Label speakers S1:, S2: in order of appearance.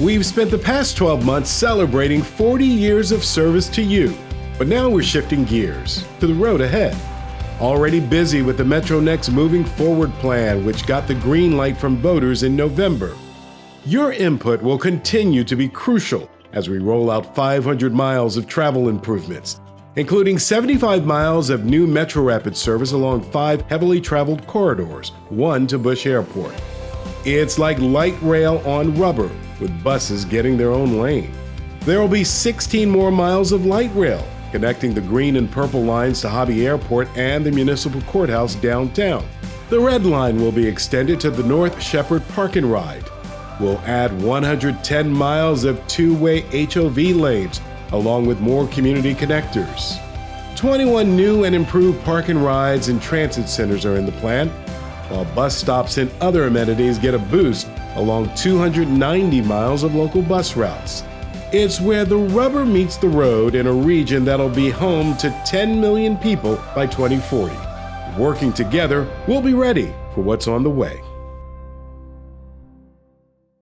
S1: We've spent the past 12 months celebrating 40 years of service to you, but now we're shifting gears to the road ahead. Already busy with the METRONext Moving Forward plan, which got the green light from voters in November. Your input will continue to be crucial as we roll out 500 miles of travel improvements, including 75 miles of new Metro Rapid service along 5 heavily traveled corridors, 1 to Bush Airport. It's like light rail on rubber, with buses getting their own lane. There will be 16 more miles of light rail, connecting the green and purple lines to Hobby Airport and the Municipal Courthouse downtown. The red line will be extended to the North Shepherd Park and Ride. We'll add 110 miles of two-way HOV lanes, along with more community connectors. 21 new and improved park and rides and transit centers are in the plan, while bus stops and other amenities get a boost along 290 miles of local bus routes. It's where the rubber meets the road in a region that'll be home to 10 million people by 2040. Working together, we'll be ready for what's on the way.